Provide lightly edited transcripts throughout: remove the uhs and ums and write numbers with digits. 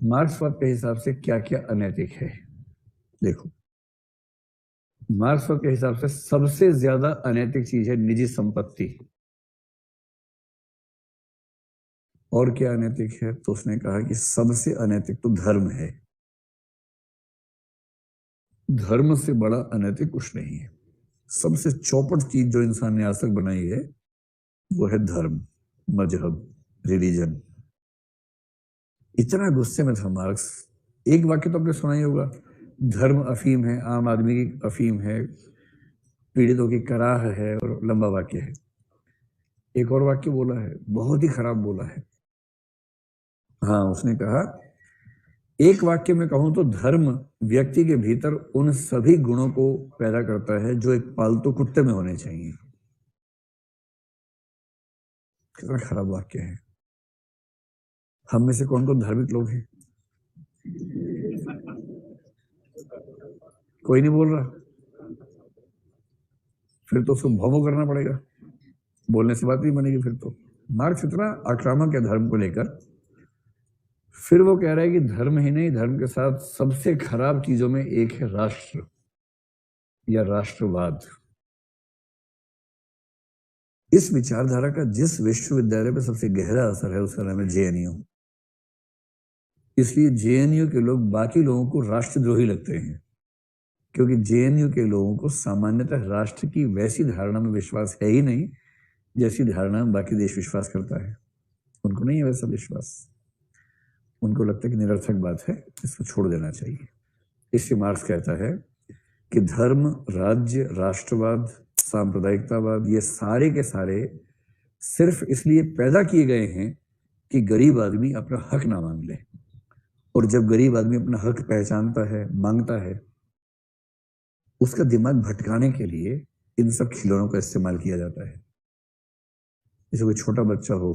मार्क्सवाद के हिसाब से क्या क्या अनैतिक है। देखो, मार्क्सवाद के हिसाब से सबसे ज्यादा अनैतिक चीज है निजी संपत्ति। और क्या अनैतिक है, तो उसने कहा कि सबसे अनैतिक तो धर्म है। धर्म से बड़ा अनैतिक कुछ नहीं है। सबसे चौपट चीज जो इंसान ने आज तक बनाई है वो है धर्म, मजहब, रिलीजन। इतना गुस्से में था मार्क्स। एक वाक्य तो आपने सुना ही होगा, धर्म अफीम है, आम आदमी की अफीम है, पीड़ितों की कराह है, और लंबा वाक्य है। एक और वाक्य बोला है, बहुत ही खराब बोला है। हाँ, उसने कहा, एक वाक्य में कहूं तो धर्म व्यक्ति के भीतर उन सभी गुणों को पैदा करता है जो एक पालतू कुत्ते में होने चाहिए। कितना खराब वाक्य है। हम में से कौन कौन धार्मिक लोग हैं? कोई नहीं बोल रहा। फिर तो उसको भौंभौ करना पड़ेगा, बोलने से बात नहीं बनेगी। फिर तो मार्क्स इतना आक्रामक है धर्म को लेकर। फिर वो कह रहा है कि धर्म ही नहीं, धर्म के साथ सबसे खराब चीजों में एक है राष्ट्र या राष्ट्रवाद। इस विचारधारा का जिस विश्वविद्यालय पर सबसे गहरा असर है उसका नाम है जेएनयू। इसलिए जेएनयू के लोग बाकी लोगों को राष्ट्रद्रोही लगते हैं, क्योंकि जेएनयू के लोगों को सामान्यतः राष्ट्र की वैसी धारणा में विश्वास है ही नहीं जैसी धारणा में बाकी देश विश्वास करता है। उनको नहीं है वैसा विश्वास। उनको लगता है कि निरर्थक बात है, इसको छोड़ देना चाहिए। इससे मार्क्स कहता है कि धर्म, राज्य, राष्ट्रवाद, सांप्रदायिकतावाद, ये सारे के सारे सिर्फ इसलिए पैदा किए गए हैं कि गरीब आदमी अपना हक ना मांग ले। और जब गरीब आदमी अपना हक पहचानता है, मांगता है, उसका दिमाग भटकाने के लिए इन सब खिलौनों का इस्तेमाल किया जाता है। जैसे कोई छोटा बच्चा हो,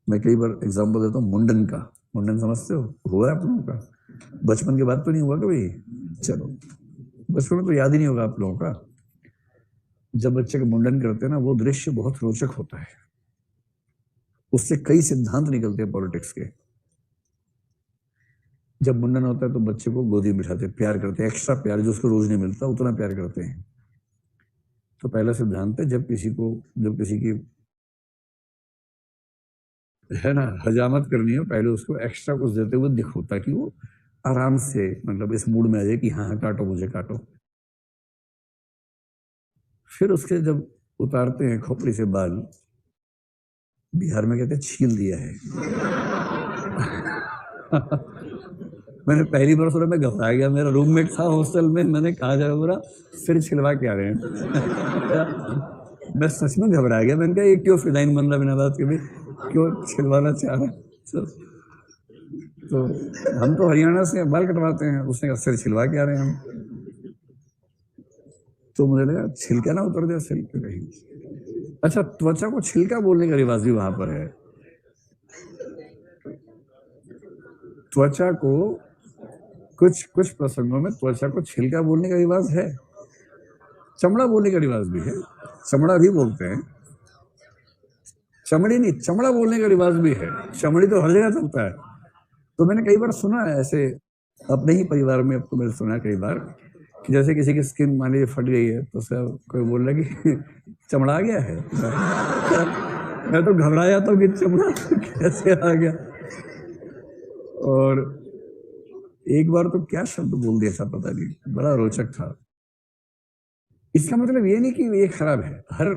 मैं कई बार एग्जाम्पल देता हूँ मुंडन का। मुंडन समझते हो, हुआ है आप लोगों का? बचपन के बाद तो नहीं हुआ कभी? चलो, बचपन में तो याद ही नहीं होगा आप लोगों का। जब बच्चे का मुंडन करते हैं ना, वो दृश्य बहुत रोचक होता है। उससे कई सिद्धांत निकलते हैं पॉलिटिक्स के। जब मुंडन होता है तो बच्चे को गोदी में बिठाते, प्यार करते हैं, एक्स्ट्रा प्यार जो उसको रोज नहीं मिलता उतना प्यार करते हैं। तो पहला सिद्धांत है, जब किसी की है ना हजामत करनी हो, पहले उसको एक्स्ट्रा कुछ देते हुए दिखो, ताकि वो आराम से मतलब इस मूड में आ जाए कि हाँ काटो, मुझे काटो। फिर उसके जब उतारते हैं खोपड़ी से बाल, बिहार में कहते हैं छील दिया है। मैंने पहली बार सुना, मैं घबरा गया। मेरा रूममेट था हॉस्टल में, मैंने कहा जा बोला सिर छिलवा के आ रहे हैं। मैं सच में घबरा गया। मैंने कहा ये क्यों फिदाइन बन रहा बिना बात के भी, क्यों छिलवाना चाह रहा? तो हम तो हरियाणा से बाल कटवाते हैं, उसने कहा सिर छिलवा के आ रहे हैं हम। तो मुझे लगा छिलका ना उतर जाए सिर पे कहीं। अच्छा, त्वचा को छिलका बोलने का रिवाज भी वहां पर है। त्वचा को कुछ प्रसंगों में त्वचा को छिलका बोलने का रिवाज है। चमड़ा बोलने का रिवाज भी है, चमड़ा भी बोलते हैं। चमड़ी नहीं, चमड़ा बोलने का रिवाज भी है। चमड़ी तो हर जगह चलता है। तो मैंने कई बार सुना है ऐसे अपने ही परिवार में, अब तो मैंने सुना कई बार कि जैसे किसी की स्किन मान लीजिए फट गई है, तो सब कोई बोल रहा है कि चमड़ा आ गया है। मैं तो घबराया तो कि चमड़ा कैसे आ गया। और एक बार तो क्या शब्द बोल दिया था पता नहीं, बड़ा रोचक था। इसका मतलब ये नहीं कि ये खराब है। हर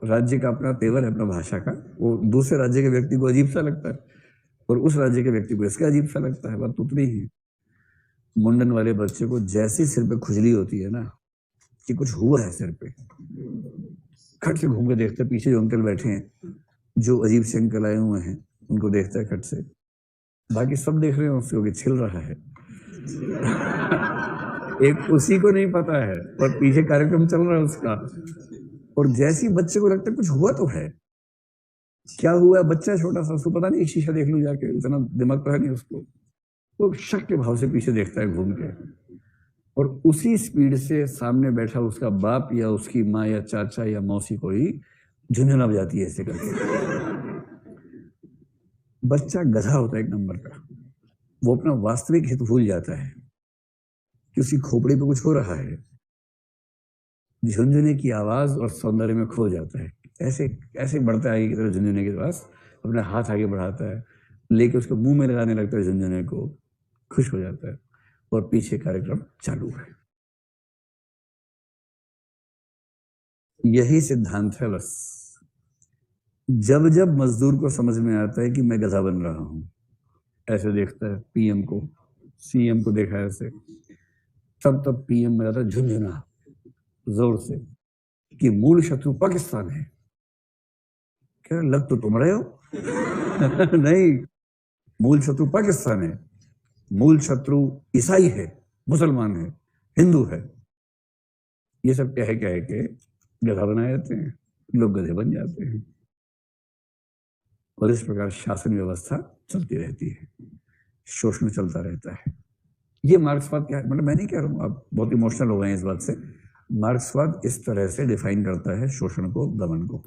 राज्य का अपना तेवर है, अपना भाषा का। वो दूसरे राज्य के व्यक्ति को अजीब सा लगता है और उस राज्य के व्यक्ति को इसका अजीब सा लगता है, बात उतनी ही। मुंडन वाले बच्चे को जैसी सिर पे खुजली होती है ना कि कुछ हुआ है सिर पे, खट से घूम के देखते, पीछे जो अंकल बैठे हैं, जो अजीब से अंकल आए हुए हैं, उनको देखता है खट से। बाकी सब देख रहे हैं उसको कि छिल रहा है। एक उसी को नहीं पता है और पीछे कार्यक्रम चल रहा है उसका। और जैसी बच्चे को लगता है कुछ हुआ तो है, क्या हुआ, बच्चा छोटा सा, उसको पता नहीं, एक शीशा देख लूं जाके, इतना दिमाग तो है नहीं उसको। वो शक के भाव से पीछे देखता है घूम के, और उसी स्पीड से सामने बैठा उसका बाप या उसकी माँ या चाचा या मौसी को ही झुंझुना बजाती है ऐसे करके। बच्चा गधा होता है एक नंबर का। वो अपना वास्तविक हित भूल जाता है कि उसकी खोपड़ी पे कुछ हो रहा है, झुनझुने की आवाज और सौंदर्य में खो जाता है। ऐसे ऐसे बढ़ता है की तरह झुनझुने के पास, अपना हाथ आगे बढ़ाता है, लेके उसको मुंह में लगाने लगता है झुनझुने को, खुश हो जाता है और पीछे कार्यक्रम चालू है। यही सिद्धांत है बस। जब जब मजदूर को समझ में आता है कि मैं गधा बन रहा हूं, ऐसे देखता है पीएम को, सीएम को देखा ऐसे, तब पीएम में आता झुनझुना जोर से कि मूल शत्रु पाकिस्तान है। क्या लग तो तुम रहे हो? नहीं, मूल शत्रु पाकिस्तान है, मूल शत्रु ईसाई है, मुसलमान है, हिंदू है। ये सब कह के गधा बनाए जाते हैं, लोग गधे बन जाते हैं और इस प्रकार शासन व्यवस्था चलती रहती है, शोषण चलता रहता है। ये मार्क्सवाद क्या है, मतलब मैं नहीं कह रहा हूं, आप बहुत इमोशनल हो गए हैं इस बात से। मार्क्सवाद इस तरह से डिफाइन करता है शोषण को, दमन को।